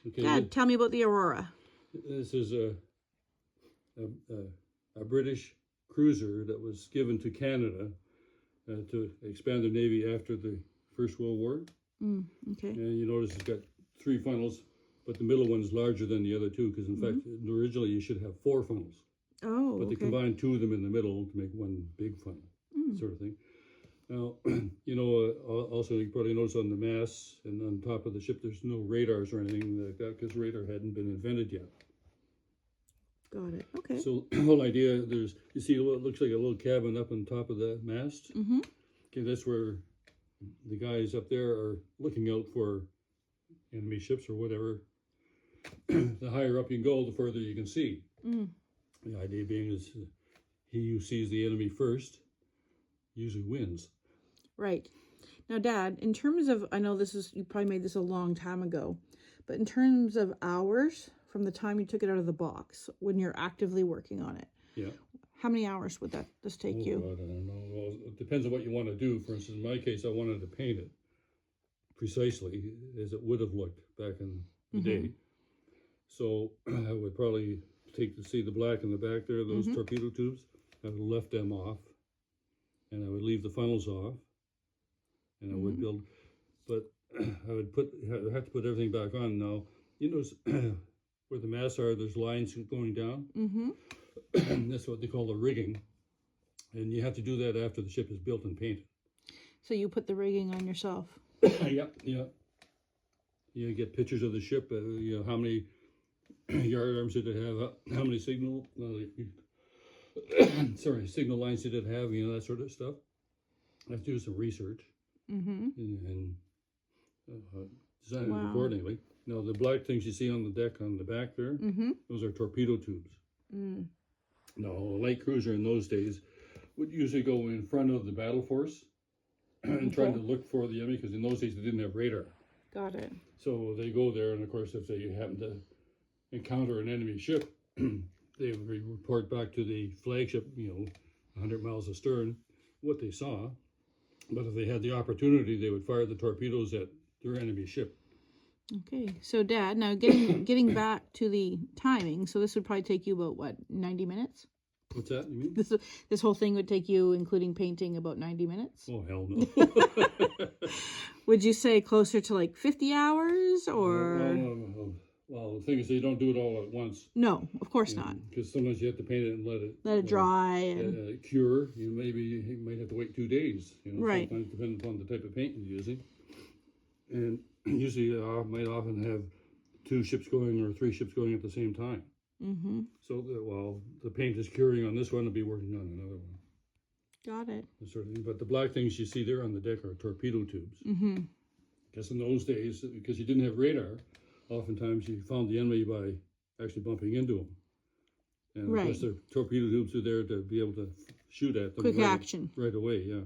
Okay, Dad, tell me about the Aurora. this is a British cruiser that was given to Canada to expand their navy after the First World War. Okay. And you notice it's got 3 funnels, but the middle one's larger than the other 2 because, in fact, originally you should have 4 funnels. Oh, But they combined 2 of them in the middle to make one big funnel, sort of thing. Now, you know, also you probably notice on the masts and on top of the ship, there's no radars or anything like that because radar hadn't been invented yet. Got it. Okay. So the whole idea, you see what looks like a little cabin up on top of the mast. Okay, that's where the guys up there are looking out for enemy ships or whatever. The higher up you can go, the further you can see. The idea being is he who sees the enemy first usually wins. Right. Now, Dad, in terms of, I know you probably made this a long time ago, but in terms of hours from the time you took it out of the box when you're actively working on it, Yeah. how many hours would this take you? God, I don't know. Well, it depends on what you want to do. For instance, in my case, I wanted to paint it precisely as it would have looked back in the day. So I would probably see the black in the back there, those torpedo tubes. I would have left them off, and I would leave the funnels off, and I would build, but I would have to put everything back on. Now, you notice where the masts are, there's lines going down. That's what they call the rigging, and you have to do that after the ship is built and painted. So you put the rigging on yourself? Yeah. You get pictures of the ship, you know, how many yard arms did it have, how many signal lines did it have, you know, that sort of stuff. I have to do some research and design it accordingly. Now, the black things you see on the deck on the back there, those are torpedo tubes. Now, a light cruiser in those days would usually go in front of the battle force and try to look for the enemy, because in those days they didn't have radar. Got it. So they go there, and of course, if they happen to encounter an enemy ship, they would report back to the flagship, you know, 100 miles astern, what they saw. But if they had the opportunity, they would fire the torpedoes at their enemy ship. Okay. So, Dad, now getting back to the timing, so this would probably take you about, what, 90 minutes? What's that, you mean? This whole thing would take you, including painting, about 90 minutes? Oh, hell no. Would you say closer to like 50 hours or? Well, the thing is, they don't do it all at once. No, of course not. Because sometimes you have to paint it and let it dry and cure. You might have to wait 2 days. You know, right. Sometimes depending upon the type of paint you're using. And usually, might often have 2 ships going or 3 ships going at the same time. So while the paint is curing on this one, I'll be working on another one. Got it. That sort of thing. But the black things you see there on the deck are torpedo tubes. Because in those days, because you didn't have radar, oftentimes you found the enemy by actually bumping into them. And of course, the torpedo tubes are there to be able to shoot at them. Quick action. Right away, yeah.